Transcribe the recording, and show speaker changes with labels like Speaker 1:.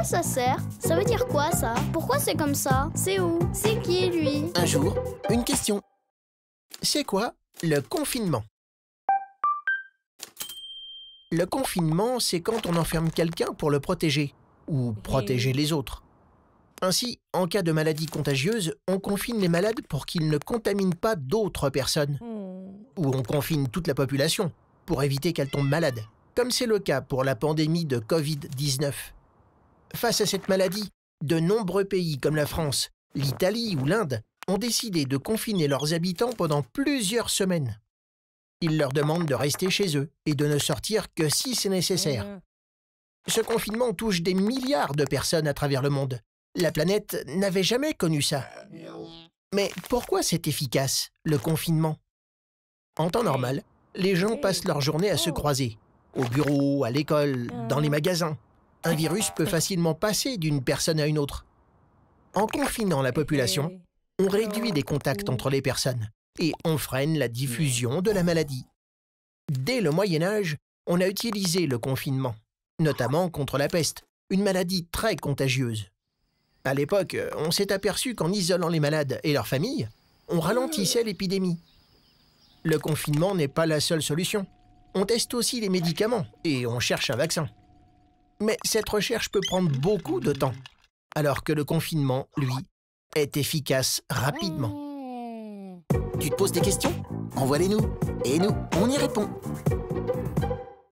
Speaker 1: ça sert? Ça veut dire quoi, ça? Pourquoi c'est comme ça? C'est où? C'est qui, lui?
Speaker 2: Un jour, une question. C'est quoi le confinement? Le confinement, c'est quand on enferme quelqu'un pour le protéger, ou protéger les autres. Ainsi, en cas de maladie contagieuse, on confine les malades pour qu'ils ne contaminent pas d'autres personnes. Ou on confine toute la population, pour éviter qu'elle tombe malade, comme c'est le cas pour la pandémie de Covid-19. Face à cette maladie, de nombreux pays comme la France, l'Italie ou l'Inde ont décidé de confiner leurs habitants pendant plusieurs semaines. Ils leur demandent de rester chez eux et de ne sortir que si c'est nécessaire. Ce confinement touche des milliards de personnes à travers le monde. La planète n'avait jamais connu ça. Mais pourquoi c'est efficace, le confinement? En temps normal, les gens passent leur journée à se croiser, au bureau, à l'école, dans les magasins. Un virus peut facilement passer d'une personne à une autre. En confinant la population, on réduit les contacts entre les personnes et on freine la diffusion de la maladie. Dès le Moyen-Âge, on a utilisé le confinement, notamment contre la peste, une maladie très contagieuse. À l'époque, on s'est aperçu qu'en isolant les malades et leurs familles, on ralentissait l'épidémie. Le confinement n'est pas la seule solution. On teste aussi les médicaments et on cherche un vaccin. Mais cette recherche peut prendre beaucoup de temps, alors que le confinement, lui, est efficace rapidement.
Speaker 3: Tu te poses des questions? Envoie-les-nous, et nous, on y répond.